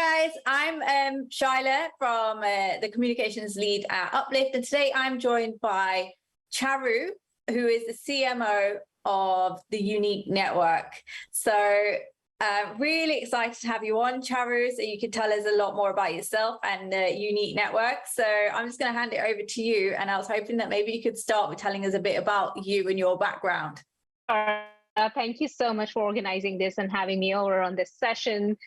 guys, I'm Shyla from the communications lead at Uplift, and today I'm joined by Charu, who is the CMO of the Unique Network. So really excited to have you on, Charu, so you can tell us a lot more about yourself and the Unique Network. So I'm just going to hand it over to you, and I was hoping that maybe you could start with telling us a bit about you and your background. Thank you so much for organizing this and having me over on this session.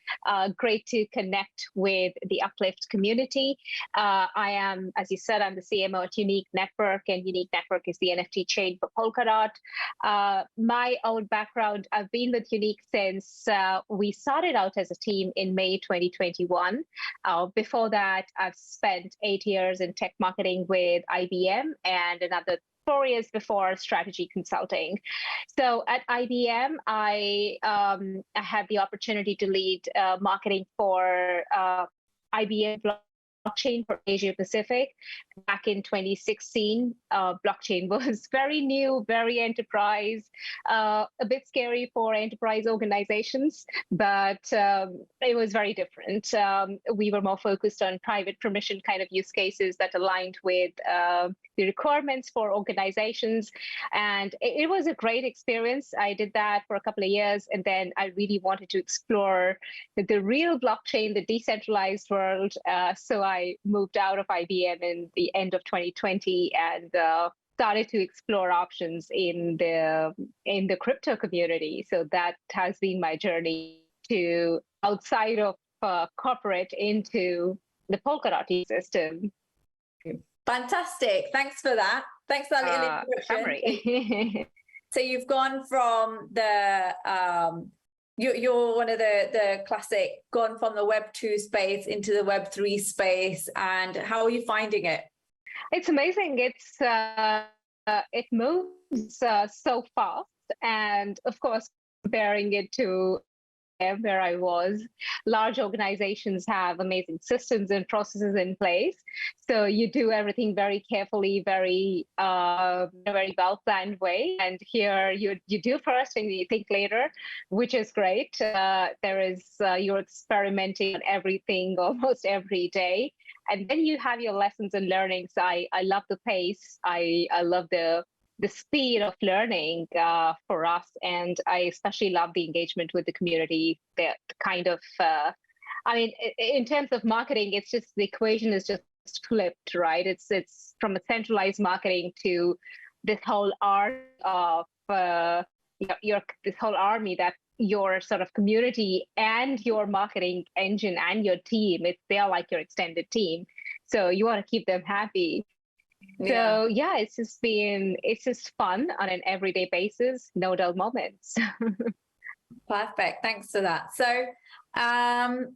Great to connect with the Uplift community. I am, as you said, I'm the CMO at Unique Network, and Unique Network is the NFT chain for Polkadot. My own background, I've been with Unique since we started out as a team in May 2021. Before that, I've spent 8 years in tech marketing with IBM and another 4 years before strategy consulting. So at IBM, I had the opportunity to lead marketing for IBM blockchain for Asia Pacific. Back in 2016, blockchain was very new, very enterprise, a bit scary for enterprise organizations, but it was very different. We were more focused on private permission kind of use cases that aligned with the requirements for organizations. And it was a great experience. I did that for a couple of years, and then I really wanted to explore the real blockchain, the decentralized world. So I moved out of IBM in the end of 2020 and started to explore options in the crypto community. So that has been my journey to outside of corporate into the Polkadot ecosystem. Fantastic. Thanks for that. Thanks for that little introduction. Summary. So you've gone from the you're one of the classic, gone from the Web 2 space into the Web 3 space, and how are you finding it? It's amazing. It moves so fast, and of course, comparing it to where I was, large organizations have amazing systems and processes in place. So you do everything very carefully, very very well-planned way. And here you do first and you think later, which is great. You're experimenting on everything almost every day. And then you have your lessons and learnings. I love the pace. I love the speed of learning for us, and I especially love the engagement with the community. That kind of, I mean, in terms of marketing, it's just the equation is just flipped, right? It's from a centralized marketing to this whole art of this whole army that your sort of community and your marketing engine and your team. They're like your extended team, so you want to keep them happy. So yeah, it's just fun on an everyday basis, no dull moments. Perfect. Thanks for that. So yeah,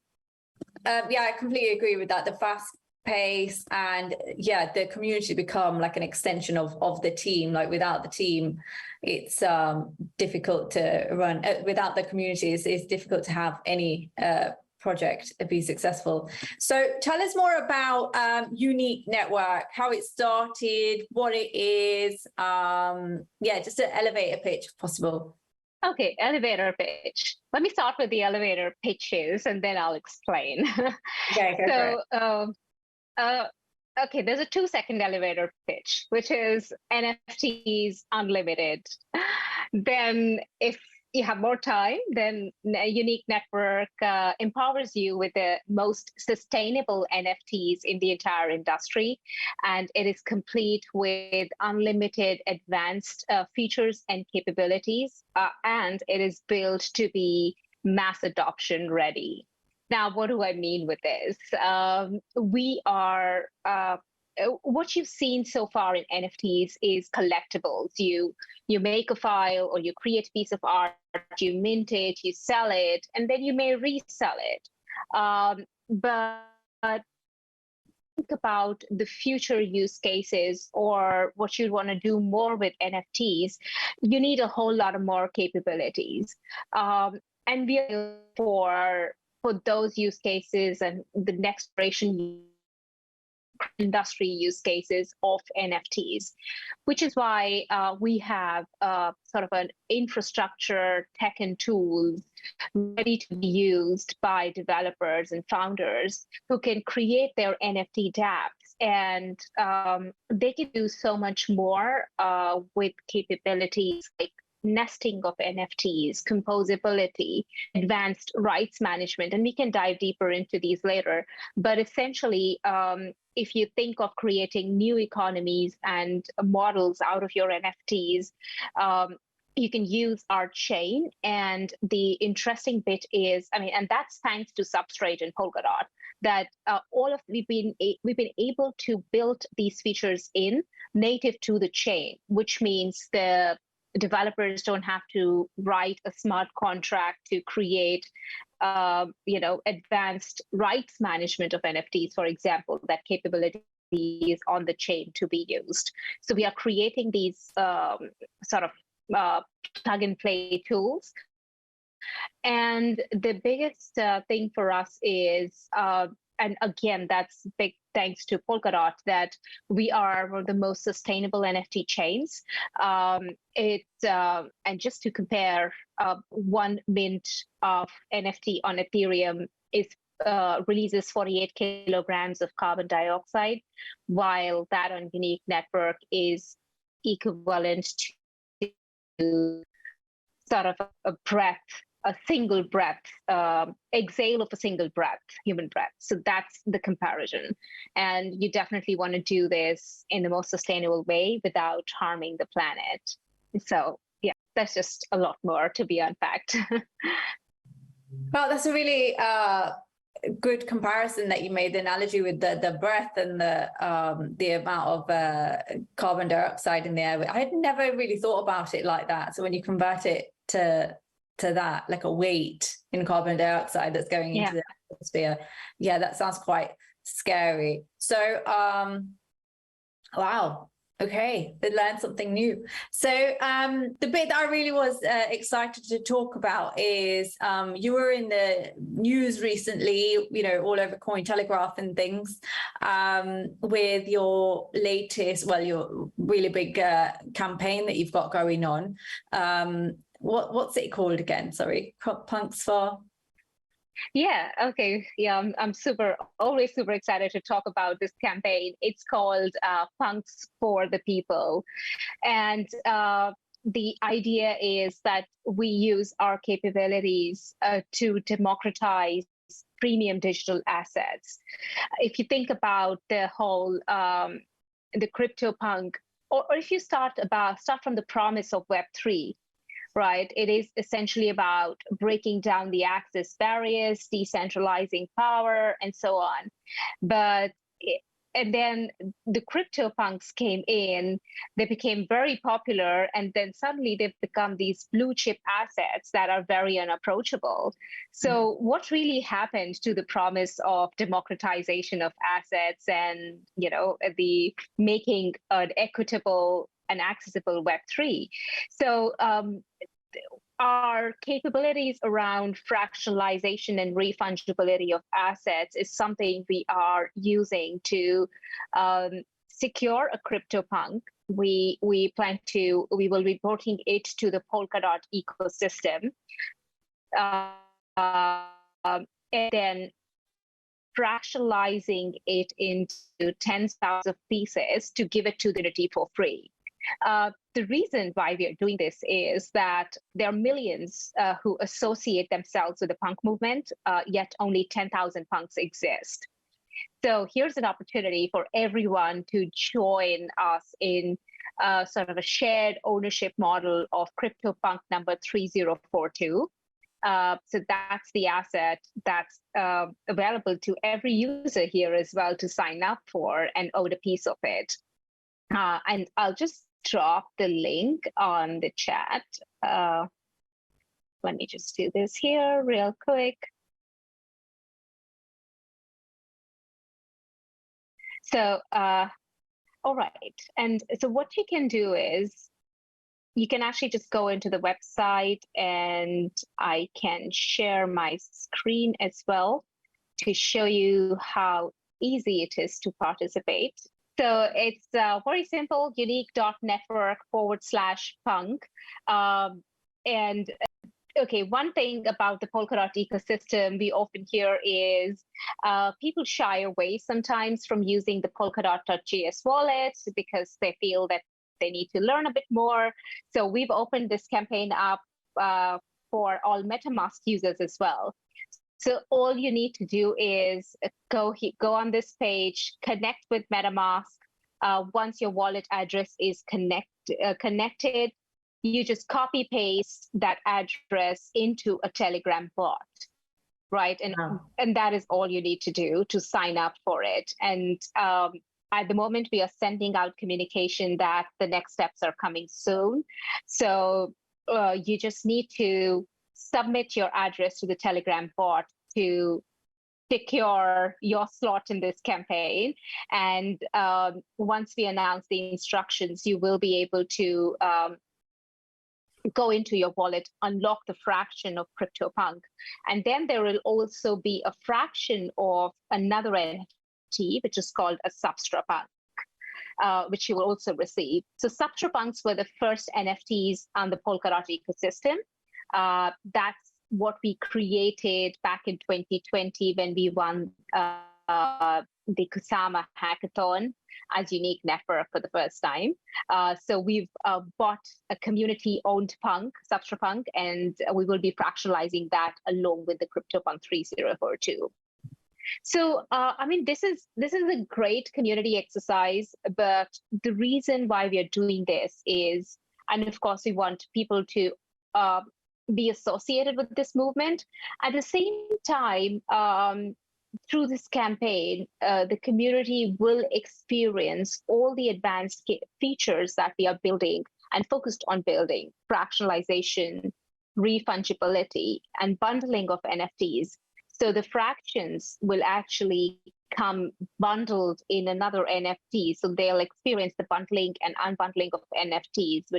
I completely agree with that. The fast pace and the community become like an extension of the team. Like without the team, it's difficult to run. Without the community, it's difficult to have any project be successful. So tell us more about Unique Network, how it started, what it is. Just an elevator pitch if possible. Okay, elevator pitch. Let me start with the elevator pitches and then I'll explain. Okay, okay, there's a 2-second elevator pitch, which is NFTs unlimited. Then if you have more time, then Unique Network empowers you with the most sustainable NFTs in the entire industry. And it is complete with unlimited advanced features and capabilities. And it is built to be mass adoption ready. Now, what do I mean with this? What you've seen so far in NFTs is collectibles. You make a file or you create a piece of art, you mint it, you sell it, and then you may resell it. But think about the future use cases or what you'd want to do more with NFTs. You need a whole lot of more capabilities. And we are for those use cases and the next generation industry use cases of NFTs, which is why we have sort of an infrastructure, tech and tools ready to be used by developers and founders who can create their NFT dApps. And they can do so much more with capabilities like nesting of NFTs, composability, advanced rights management, and we can dive deeper into these later. But essentially, if you think of creating new economies and models out of your NFTs, you can use our chain. And the interesting bit is, and that's thanks to Substrate and Polkadot, that we've been able to build these features in native to the chain, which means the developers don't have to write a smart contract to create advanced rights management of NFTs, for example. That capability is on the chain to be used. So we are creating these sort of plug and play tools. And the biggest thing for us is, and again, that's big thanks to Polkadot, that we are one of the most sustainable NFT chains. And just to compare, 1 mint of NFT on Ethereum releases 48 kilograms of carbon dioxide, while that on Unique Network is equivalent to sort of a breath, a single breath, exhale of a single breath, human breath. So that's the comparison. And you definitely want to do this in the most sustainable way without harming the planet. So yeah, that's just a lot more to be unpacked. Well, that's a really good comparison that you made, the analogy with the breath and the amount of carbon dioxide in the air. I had never really thought about it like that. So when you convert it to that, like a weight in carbon dioxide that's going into the atmosphere, that sounds quite scary. So wow, okay, they learned something new. So the bit that I really was excited to talk about is you were in the news recently, all over Cointelegraph and things, with your latest, your really big campaign that you've got going on. What's it called again? Sorry, Punks for. Yeah, okay. Yeah, I'm always super excited to talk about this campaign. It's called Punks for the People. And the idea is that we use our capabilities to democratize premium digital assets. If you think about the whole, the CryptoPunk, or if you start from the promise of Web3, right? It is essentially about breaking down the access barriers, decentralizing power, and so on. And then the CryptoPunks came in, they became very popular, and then suddenly they've become these blue chip assets that are very unapproachable. So what really happened to the promise of democratization of assets and, the making an equitable and accessible Web3? So our capabilities around fractionalization and refungibility of assets is something we are using to secure a CryptoPunk. We will be porting it to the Polkadot ecosystem, and then fractionalizing it into tens of thousands of pieces to give it to the community for free. The reason why we are doing this is that there are millions who associate themselves with the punk movement, yet only 10,000 punks exist. So here's an opportunity for everyone to join us in sort of a shared ownership model of CryptoPunk number 3042. So that's the asset that's available to every user here as well to sign up for and own a piece of it. And I'll just drop the link on the chat. Let me just do this here real quick. So, all right. And so what you can do is you can actually just go into the website, and I can share my screen as well to show you how easy it is to participate. So it's very simple, unique.network/punk. And okay, one thing about the Polkadot ecosystem we often hear is people shy away sometimes from using the Polkadot.js wallet because they feel that they need to learn a bit more. So we've opened this campaign up for all MetaMask users as well. So all you need to do is go on this page, connect with MetaMask. Once your wallet address is connected, you just copy paste that address into a Telegram bot, right? And that is all you need to do to sign up for it. And at the moment, we are sending out communication that the next steps are coming soon. So you just need to submit your address to the Telegram bot to secure your slot in this campaign. And once we announce the instructions, you will be able to go into your wallet, unlock the fraction of CryptoPunk. And then there will also be a fraction of another NFT, which is called a SubstraPunk, which you will also receive. So SubstraPunks were the first NFTs on the Polkadot ecosystem. That's what we created back in 2020 when we won the Kusama hackathon as unique network for the first time. So we've bought a community-owned punk, SubstraPunk, and we will be fractionalizing that along with the CryptoPunk 3042. So I mean, this is a great community exercise, but the reason why we are doing this is, and of course, we want people to be associated with this movement. At the same time, through this campaign, the community will experience all the advanced features that we are building and focused on building: fractionalization, refungibility, and bundling of NFTs. So the fractions will actually come bundled in another NFT. So they'll experience the bundling and unbundling of NFTs,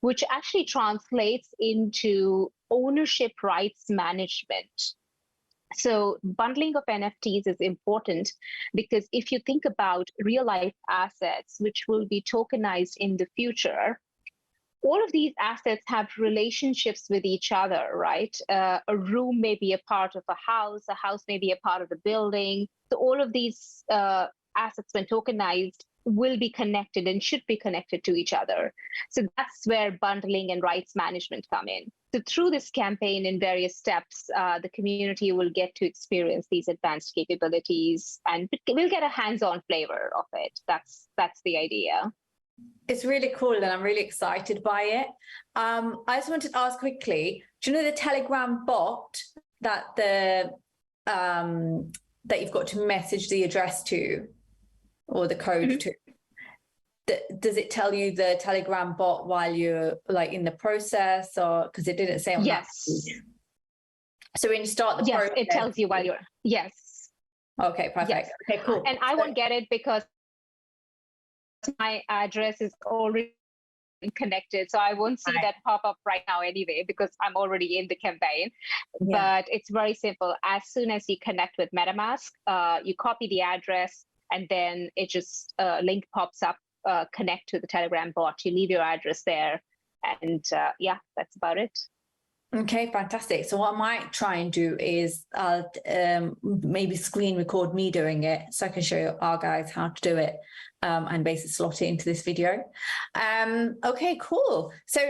which actually translates into ownership rights management. So bundling of NFTs is important because if you think about real life assets, which will be tokenized in the future, all of these assets have relationships with each other, right? A room may be a part of a house may be a part of the building. So all of these assets, when tokenized, will be connected and should be connected to each other. So that's where bundling and rights management come in. So through this campaign in various steps, the community will get to experience these advanced capabilities and we'll get a hands-on flavor of it. That's the idea. It's really cool and I'm really excited by it. I just wanted to ask quickly, do you know the Telegram bot that that you've got to message the address to or the code to? Does it tell you the Telegram bot while you're like in the process, or because it didn't say on that page? So when you start the process, it tells you while you're Okay, perfect. Yes. Okay, cool. And I won't get it because my address is already connected, so I won't see that pop up right now anyway because I'm already in the campaign. But it's very simple. As soon as you connect with MetaMask, you copy the address and then it just link pops up, connect to the Telegram bot, you leave your address there, and that's about it. Okay, fantastic. So what I might try and do is maybe screen record me doing it so I can show our guys how to do it and basically slot it into this video. Okay, cool. So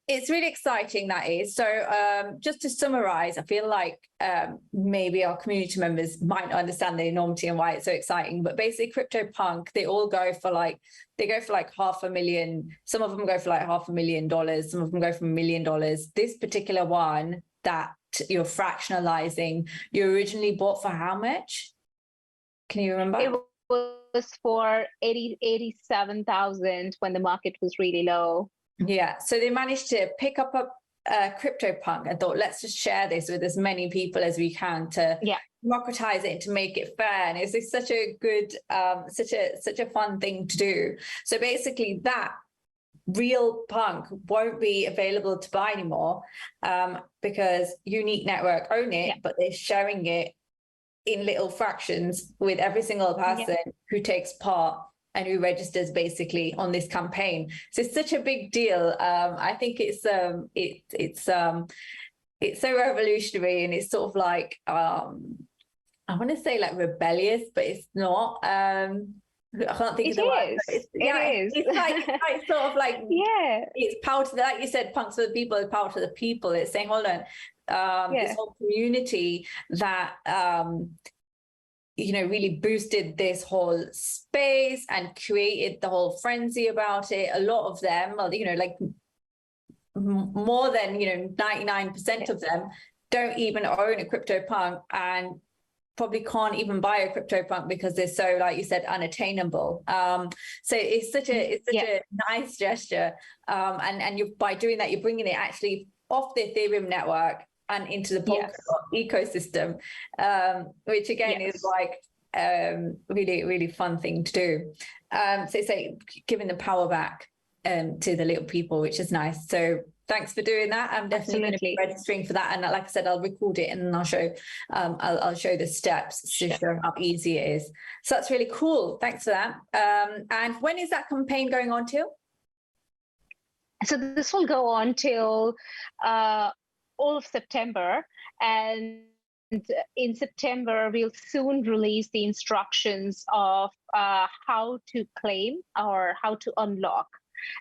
it's really exciting, that is. So just to summarize, I feel like maybe our community members might not understand the enormity and why it's so exciting, but basically CryptoPunk, they all go for like, $500,000. Some of them go for like $500,000. Some of them go for $1 million. This particular one that you're fractionalizing, you originally bought for how much? Can you remember? It was for 87,000 when the market was really low. Yeah, so they managed to pick up a CryptoPunk and thought, let's just share this with as many people as we can to democratize it and to make it fair. And it's just such a good, such a fun thing to do. So basically that real punk won't be available to buy anymore because Unique Network own it, but they're showing it in little fractions with every single person who takes part and who registers basically on this campaign. So it's such a big deal. I think it's so revolutionary, and it's sort of like I want to say like rebellious, but it's not. I can't think of the word. It's like sort of like it's power to the, like you said, punks for the people, it's power to the people. It's saying, hold on, this whole community that really boosted this whole space and created the whole frenzy about it. A lot of them, like more than 99% of them don't even own a CryptoPunk, and probably can't even buy a CryptoPunk because they're so, like you said, unattainable. So it's such a nice gesture, and by doing that, you're bringing it actually off the Ethereum network and into the Polkadot ecosystem, which again is like really, really fun thing to do. So it's like giving the power back to the little people, which is nice. So thanks for doing that. I'm definitely going to be registering for that, and like I said, I'll record it and I'll show the steps to show how easy it is. So that's really cool. Thanks for that. And when is that campaign going on till? So this will go on till all of September, and in September we'll soon release the instructions of how to claim or how to unlock.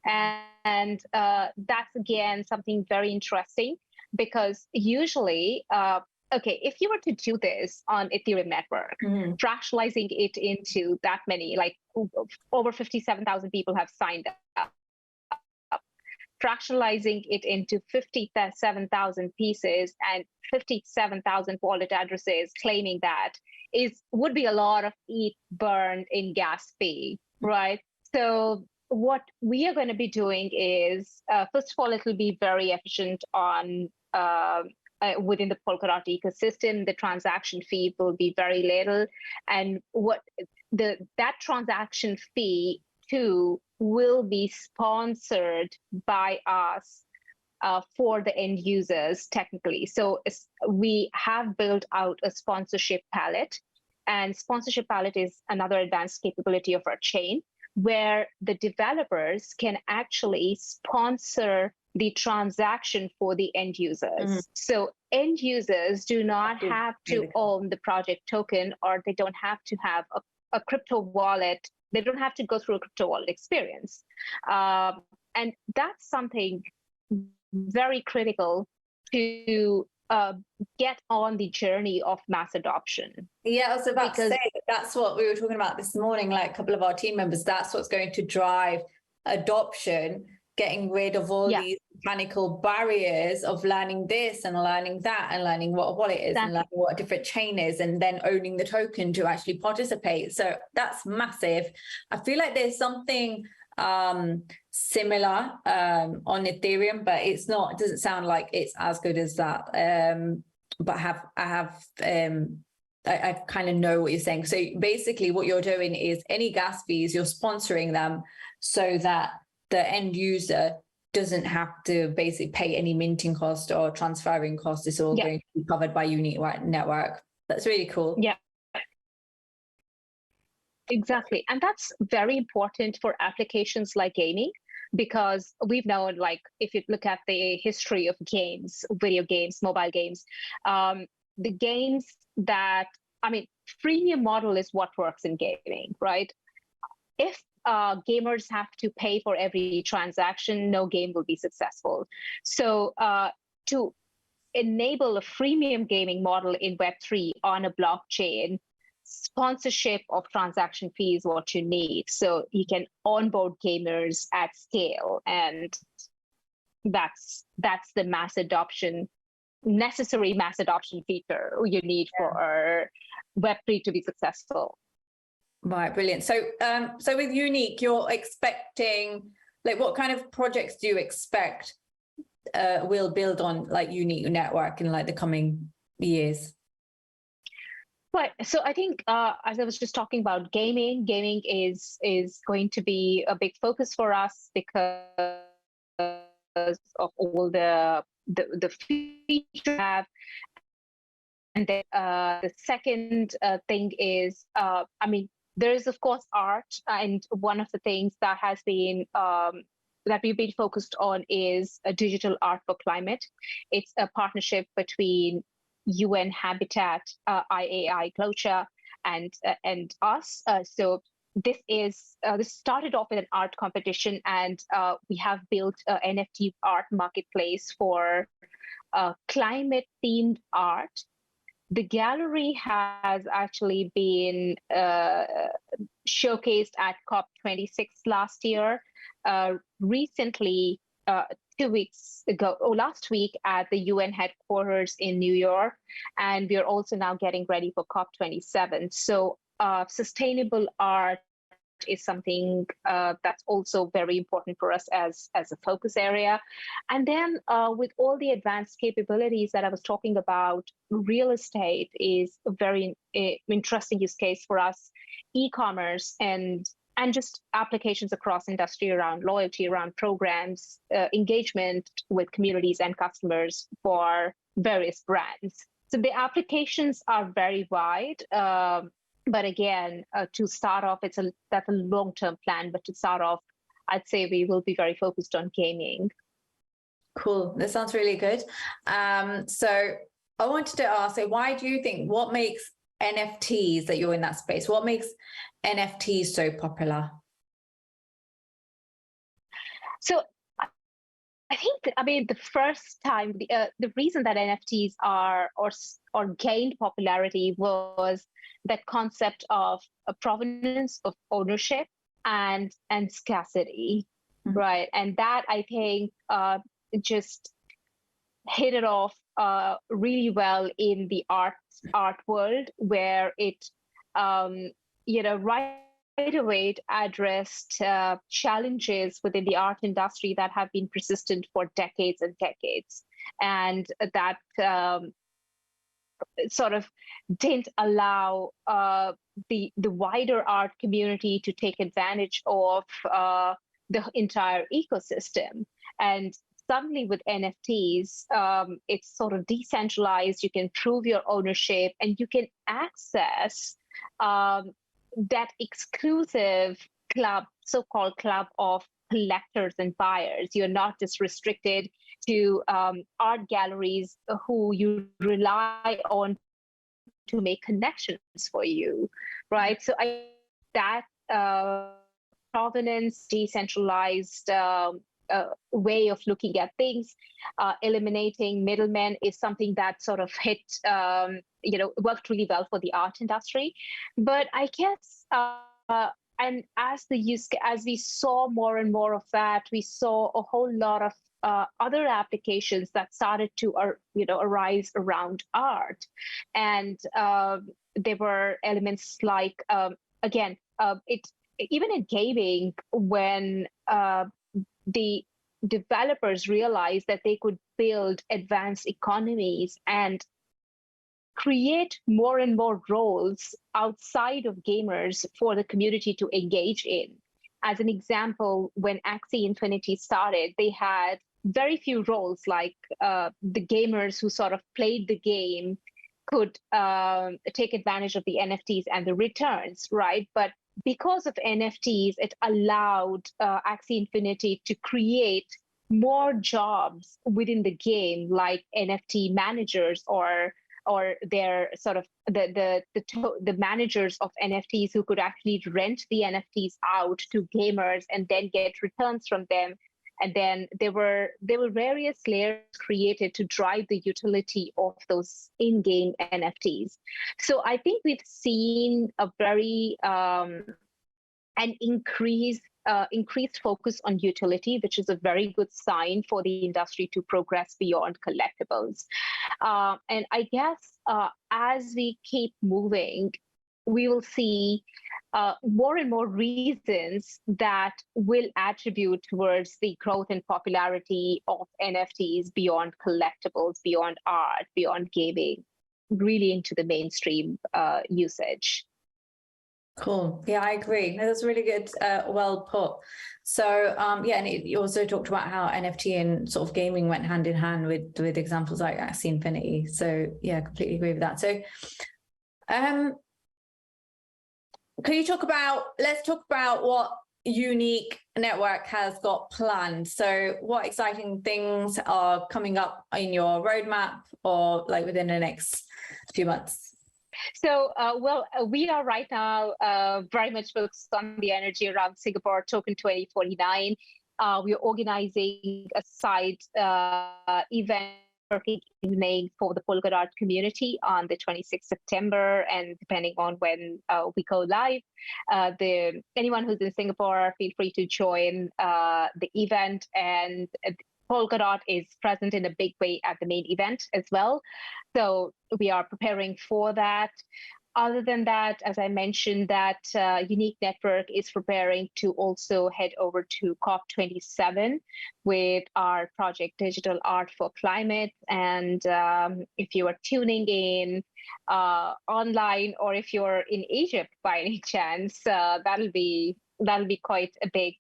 And that's again something very interesting, because usually if you were to do this on Ethereum network, fractionalizing it into that many, like over 57,000 people have signed up, fractionalizing it into 57,000 pieces and 57,000 wallet addresses claiming that would be a lot of ETH burned in gas fee, right? So what we are going to be doing is, first of all, it will be very efficient on within the Polkadot ecosystem. The transaction fee will be very little, and that transaction fee too will be sponsored by us for the end users technically. So we have built out a sponsorship palette, and sponsorship palette is another advanced capability of our chain, where the developers can actually sponsor the transaction for the end users. So end users do not have to own the project token, or they don't have to have a crypto wallet. They don't have to go through a crypto wallet experience. And that's something very critical to get on the journey of mass adoption. Yeah, I was about to say, that's what we were talking about this morning, like a couple of our team members, that's what's going to drive adoption, getting rid of all these mechanical barriers of learning this and learning that and learning what a wallet is and learning what a different chain is, and then owning the token to actually participate. So that's massive. I feel like there's something similar on Ethereum, but it doesn't sound like it's as good as that. But I kind of know what you're saying. So basically what you're doing is any gas fees, you're sponsoring them so that the end user doesn't have to basically pay any minting cost or transferring cost. It's all going to be covered by Unique Network. That's really cool. Yeah. Exactly. And that's very important for applications like gaming, because we've known, like, if you look at the history of games, video games, mobile games, the games that, freemium model is what works in gaming, right? If gamers have to pay for every transaction, no game will be successful. So to enable a freemium gaming model in Web3 on a blockchain, sponsorship of transaction fee is what you need. So you can onboard gamers at scale, and that's the necessary mass adoption feature you need for Web3 to be successful. Right, brilliant. So so with Unique, you're expecting, like, what kind of projects do you expect will build on like Unique Network in like the coming years? Right. So I think, as I was just talking about, gaming is going to be a big focus for us because of all the features we have. then the second thing is, I mean, there is, of course, art. And one of the things that has been that we've been focused on is a digital art for climate. It's a partnership between UN Habitat, IAI Cloture, and us. So this started off with an art competition, and we have built an NFT art marketplace for climate-themed art. The gallery has actually been showcased at COP26 last year. Recently, 2 weeks ago, or last week, at the UN headquarters in New York, and we are also now getting ready for COP27. So sustainable art is something that's also very important for us as a focus area. And then with all the advanced capabilities that I was talking about, real estate is a very interesting use case for us, e-commerce and just applications across industry around loyalty, around programs, engagement with communities and customers for various brands. So the applications are very wide. But again, to start off, that's a long-term plan. But to start off, I'd say we will be very focused on gaming. Cool. That sounds really good. So I wanted to ask, why do you think, what makes NFTs, that you're in that space, what makes NFTs so popular? So I think, I mean, the first time, the reason that NFTs are or gained popularity was that concept of a provenance of ownership and scarcity, right? And that, I think, just hit it off really well in the art world, where it, right away it addressed challenges within the art industry that have been persistent for decades and decades, and that sort of didn't allow the wider art community to take advantage of the entire ecosystem. And suddenly with NFTs, it's sort of decentralized. You can prove your ownership, and you can access that exclusive club, so-called club of collectors and buyers. You're not just restricted to art galleries who you rely on to make connections for you, right? So that provenance, decentralized way of looking at things, eliminating middlemen, is something that sort of worked really well for the art industry. But I guess, and as we saw more and more of that, we saw a whole lot of other applications that started to arise around art. And there were elements like, even in gaming, when the developers realized that they could build advanced economies and create more and more roles outside of gamers for the community to engage in. As an example, when Axie Infinity started, they had very few roles, like the gamers who sort of played the game could take advantage of the NFTs and the returns, right? But because of NFTs, it allowed Axie Infinity to create more jobs within the game, like NFT managers or their sort of the managers of NFTs who could actually rent the NFTs out to gamers and then get returns from them. And then there were various layers created to drive the utility of those in-game NFTs. So I think we've seen a very an increased focus on utility, which is a very good sign for the industry to progress beyond collectibles. And I guess as we keep moving, we will see more and more reasons that will attribute towards the growth and popularity of NFTs beyond collectibles, beyond art, beyond gaming, really into the mainstream usage. Cool. Yeah, I agree. That's really good. Well put. So, yeah, and you also talked about how NFT and sort of gaming went hand in hand with examples like Axie Infinity. So, yeah, completely agree with that. So, can you talk about? Let's talk about what Unique Network has got planned. So, what exciting things are coming up in your roadmap, or like within the next few months? So, we are right now very much focused on the energy around Singapore Token 2049. We are organizing a side event evening for the Polkadot community on the 26th September, and depending on when we go live, anyone who's in Singapore, feel free to join the event. And Polkadot is present in a big way at the main event as well. So we are preparing for that. Other than that, as I mentioned, that Unique Network is preparing to also head over to COP27 with our project Digital Art for Climate. And if you are tuning in online, or if you're in Egypt by any chance, that'll be quite a big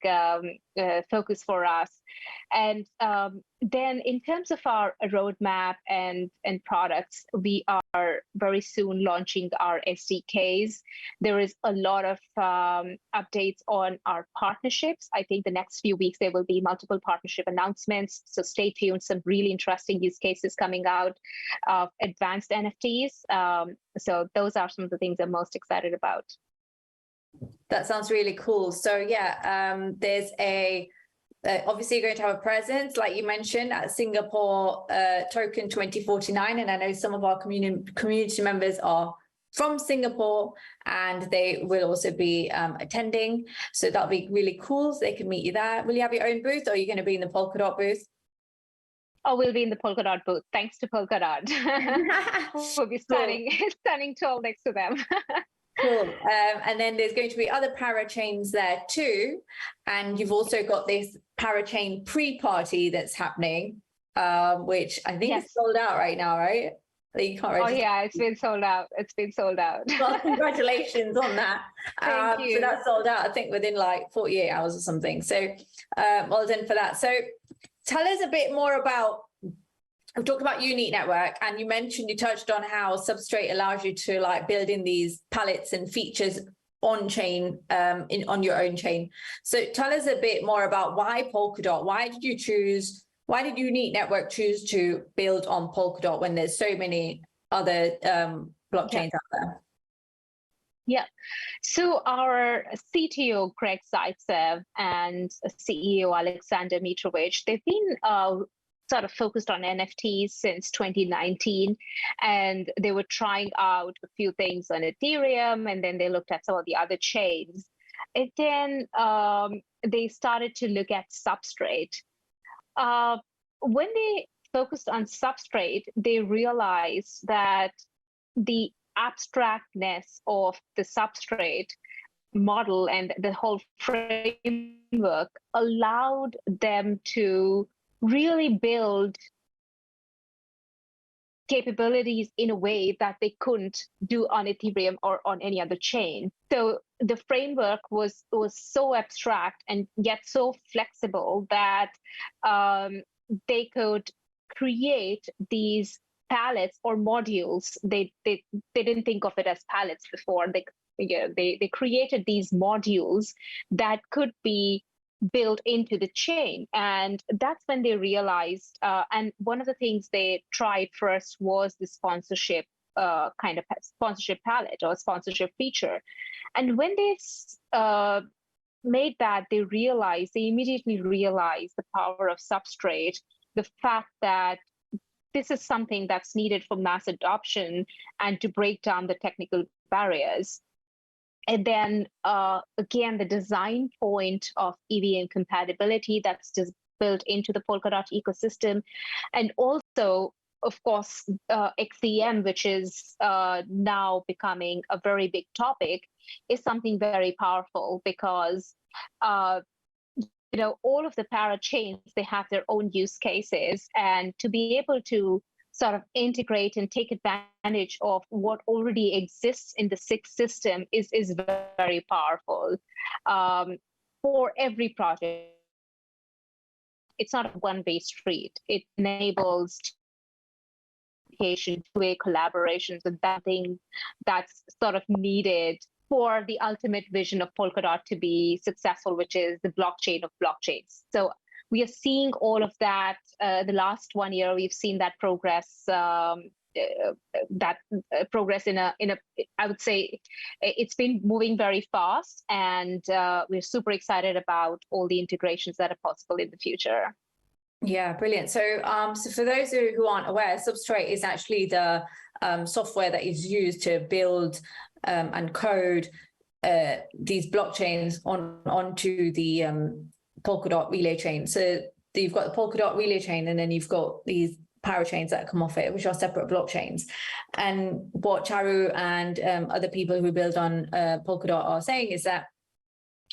focus for us. And then in terms of our roadmap and products, we are very soon launching our SDKs. There is a lot of updates on our partnerships. I think the next few weeks there will be multiple partnership announcements. So stay tuned. Some really interesting use cases coming out of advanced NFTs. So those are some of the things I'm most excited about. That sounds really cool. So yeah, there's obviously you're going to have a presence, like you mentioned, at Singapore Token 2049, and I know some of our community members are from Singapore, and they will also be attending. So that'll be really cool. So they can meet you there. Will you have your own booth, or are you going to be in the Polkadot booth? Oh, we'll be in the Polkadot booth. Thanks to Polkadot. We'll be standing tall next to them. Cool. And then there's going to be other parachains there too. And you've also got this parachain pre-party that's happening, which I think is sold out right now, right? You can't register. Oh yeah, it's been sold out. It's been sold out. Well, congratulations on that. Thank you. So that's sold out, I think, within like 48 hours or something. So well done for that. So tell us a bit more about, we talked about Unique Network, and you touched on how Substrate allows you to like build in these palettes and features on chain, on your own chain. So tell us a bit more about why Polkadot. Why did Unique Network choose to build on Polkadot when there's so many other blockchains out there? Yeah. So our CTO, Greg Zaitsev, and CEO, Alexander Mitrovic, they've been sort of focused on NFTs since 2019, and they were trying out a few things on Ethereum, and then they looked at some of the other chains. And then they started to look at Substrate. When they focused on Substrate, they realized that the abstractness of the Substrate model and the whole framework allowed them to really build capabilities in a way that they couldn't do on Ethereum or on any other chain. So the framework was so abstract and yet so flexible that they could create these palettes or modules. They didn't think of it as palettes before. They created these modules that could be built into the chain. And that's when they realized, and one of the things they tried first was the sponsorship kind of sponsorship palette or sponsorship feature. And when they made that, they immediately realized the power of Substrate, the fact that this is something that's needed for mass adoption and to break down the technical barriers. And then again, the design point of EVM compatibility that's just built into the Polkadot ecosystem. And also, of course, XCM, which is now becoming a very big topic, is something very powerful because all of the parachains, they have their own use cases. And to be able to sort of integrate and take advantage of what already exists in the SIX system is very powerful for every project. It's not a one-way street. It enables two-way collaborations with that thing that's sort of needed for the ultimate vision of Polkadot to be successful, which is the blockchain of blockchains. So we are seeing all of that. The last 1 year, we've seen that progress. Progress in a. I would say, it's been moving very fast, and we're super excited about all the integrations that are possible in the future. Yeah, brilliant. So, so for those who aren't aware, Substrate is actually the software that is used to build and code these blockchains onto the Polkadot relay chain. So you've got the Polkadot relay chain, and then you've got these parachains that come off it, which are separate blockchains. And what Charu and other people who build on Polkadot are saying is that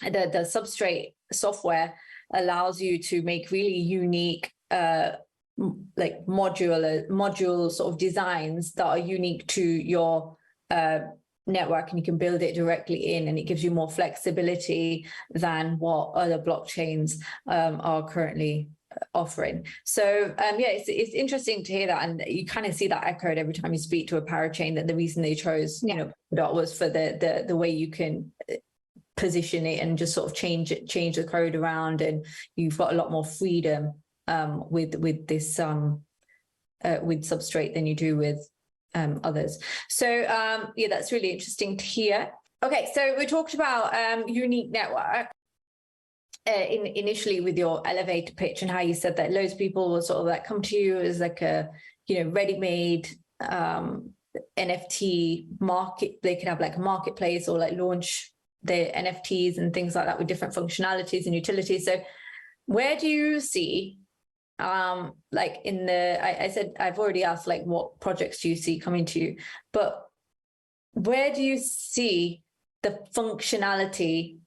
the Substrate software allows you to make really unique like module sort of designs that are unique to your network, and you can build it directly in, and it gives you more flexibility than what other blockchains are currently offering. So yeah, it's interesting to hear that, and you kind of see that echoed every time you speak to a parachain, that the reason they chose Polkadot was for the way you can position it and just sort of change the code around, and you've got a lot more freedom with this with Substrate than you do with others. So yeah, that's really interesting to hear. Okay, so we talked about unique network initially with your elevator pitch, and how you said that loads of people will sort of like come to you as like a ready-made NFT market. They can have like a marketplace or like launch the NFTs and things like that with different functionalities and utilities. So where do you see like in the, I said I've already asked like what projects do you see coming to you, but where do you see the functionality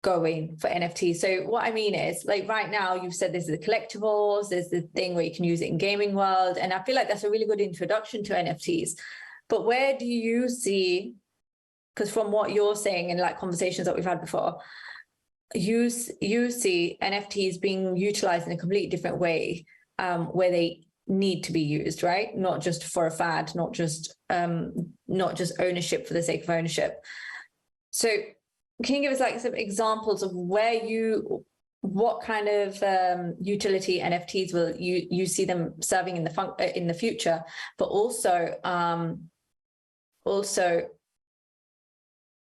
going for NFTs? So what I mean is, like right now you've said there's the collectibles, there's the thing where you can use it in gaming world, and I feel like that's a really good introduction to NFTs. But where do you see, because from what you're saying in like conversations that we've had before, you see NFTs being utilized in a completely different way, where they need to be used, right? Not just for a fad, not just ownership for the sake of ownership. So can you give us like some examples of what kind of utility NFTs will you see them serving in the future, but also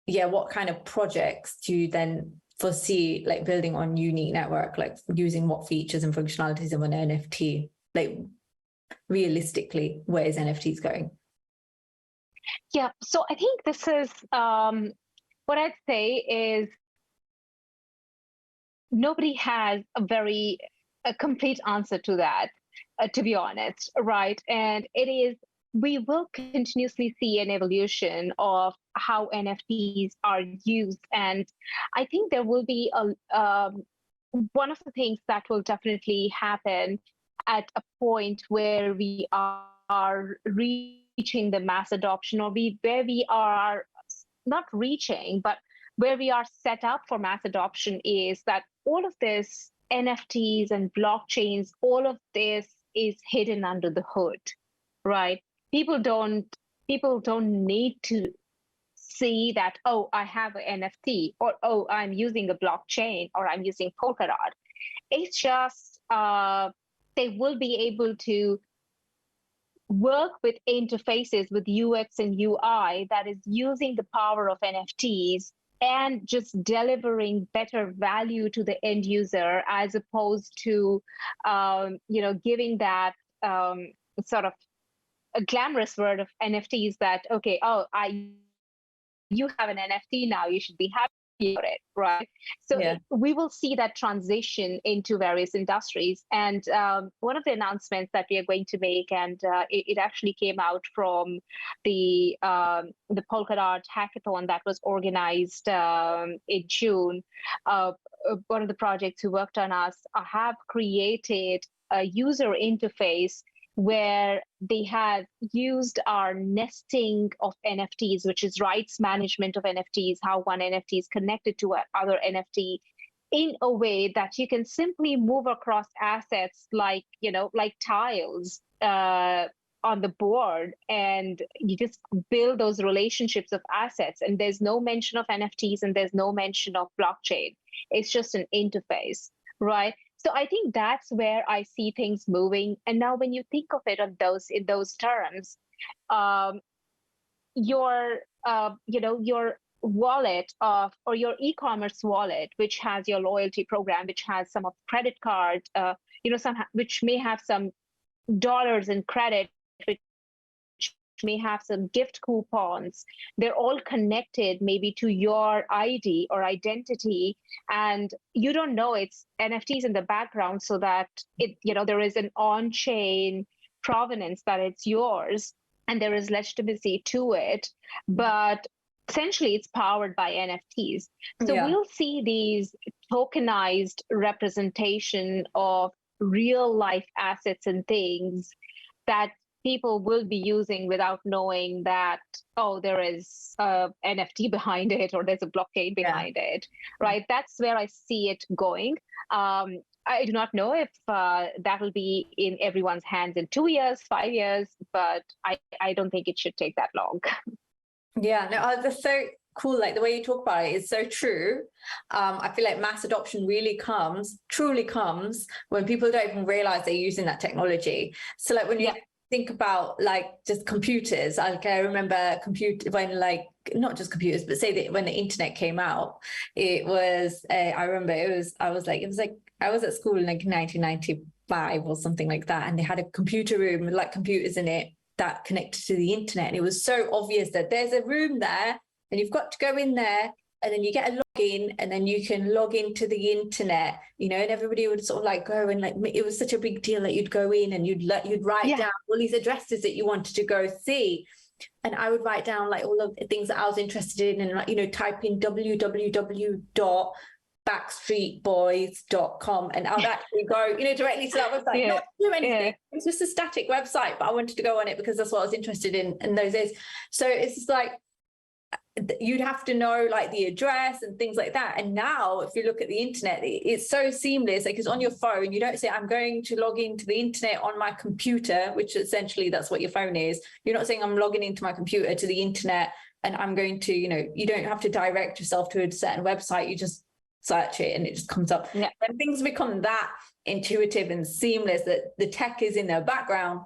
yeah, what kind of projects do you then foresee like building on unique network, like using what features and functionalities of an NFT? Like realistically, where is NFTs going? Yeah, so I think this is what I'd say is nobody has a complete answer to that, to be honest, right? And we will continuously see an evolution of how NFTs are used. And I think there will be one of the things that will definitely happen at a point where we are reaching the mass adoption, or where we are not reaching, but where we are set up for mass adoption, is that all of this NFTs and blockchains, all of this is hidden under the hood, right? People don't need to see that, oh, I have an NFT, or oh, I'm using a blockchain, or I'm using Polkadot. It's just they will be able to work with interfaces with UX and UI that is using the power of NFTs and just delivering better value to the end user, as opposed to giving that sort of a glamorous word of NFTs that, okay, oh, you have an NFT now, you should be happy about it, right? So yeah, we will see that transition into various industries. And one of the announcements that we are going to make, and it actually came out from the Polkadot hackathon that was organized in June. One of the projects who worked on us have created a user interface where they have used our nesting of NFTs, which is rights management of NFTs, how one NFT is connected to another NFT, in a way that you can simply move across assets like, like tiles on the board, and you just build those relationships of assets. And there's no mention of NFTs and there's no mention of blockchain. It's just an interface, right? So I think that's where I see things moving. And now when you think of it in those terms, your wallet or your e-commerce wallet, which has your loyalty program, which has some of credit card, which may have some dollars in credit, which may have some gift coupons. They're all connected maybe to your ID or identity, and you don't know it's NFTs in the background, so that there is an on-chain provenance that it's yours and there is legitimacy to it, but essentially it's powered by NFTs. So we'll see these tokenized representation of real life assets and things that people will be using without knowing that, oh, there is a NFT behind it or there's a blockchain behind it, right? That's where I see it going. I do not know if that will be in everyone's hands in 2 years, 5 years, but I don't think it should take that long. Yeah, no, that's so cool. Like the way you talk about it is so true. I feel like mass adoption really truly comes when people don't even realize they're using that technology. So like when you think about like just computers, like I remember not just computers, but say that when the internet came out, it was, I remember I was at school in like 1995 or something like that. And they had a computer room with like computers in it that connected to the internet. And it was so obvious that there's a room there and you've got to go in there and then you get a login and then you can log into the internet, and everybody would sort of like go and like, it was such a big deal that you'd go in and you'd write down all these addresses that you wanted to go see. And I would write down like all of the things that I was interested in and like, type in www.backstreetboys.com and I would actually go, directly to that website, not do anything. It's just a static website, but I wanted to go on it because that's what I was interested in those days. So it's just like, you'd have to know like the address and things like that. And now if you look at the internet, it's so seamless. Like it's on your phone. You don't say, I'm going to log into the internet on my computer, which essentially that's what your phone is. You're not saying I'm logging into my computer to the internet and I'm going to, you don't have to direct yourself to a certain website. You just search it and it just comes up. When things become that intuitive and seamless that the tech is in their background,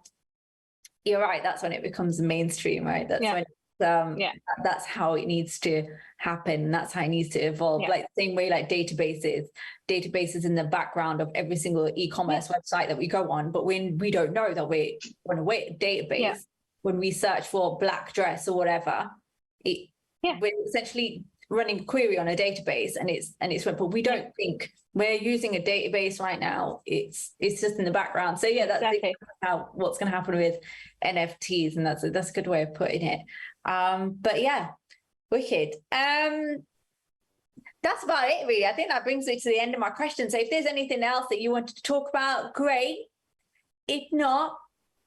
you're right, that's when it becomes mainstream, right? That's when that's how it needs to happen. That's how it needs to evolve. Like the same way like databases in the background of every single e-commerce website that we go on, but when we don't know that we're on a database, when we search for black dress or whatever, we're essentially running a query on a database and it's but we don't think we're using a database right now. It's just in the background. So that's exactly what's going to happen with NFTs, and that's a good way of putting it. But wicked. That's about it really. I think that brings me to the end of my questions. So if there's anything else that you wanted to talk about, great. If not,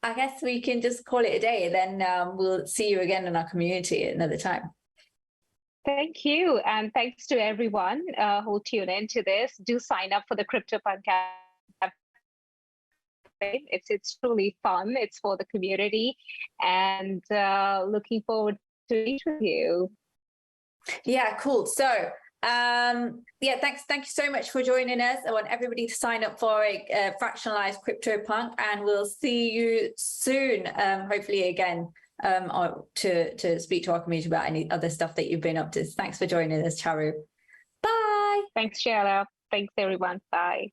I guess we can just call it a day, and then we'll see you again in our community another time. Thank you. And thanks to everyone who tune into this. Do sign up for the CryptoPunk campaign. It's truly fun. It's for the community, and looking forward to meet with you. Yeah, cool. So thank you so much for joining us. I want everybody to sign up for a fractionalized CryptoPunk, and we'll see you soon, hopefully again, to speak to our community about any other stuff that you've been up to. Thanks for joining us, Charu. Bye. Thanks, Sheila. Thanks, everyone. Bye.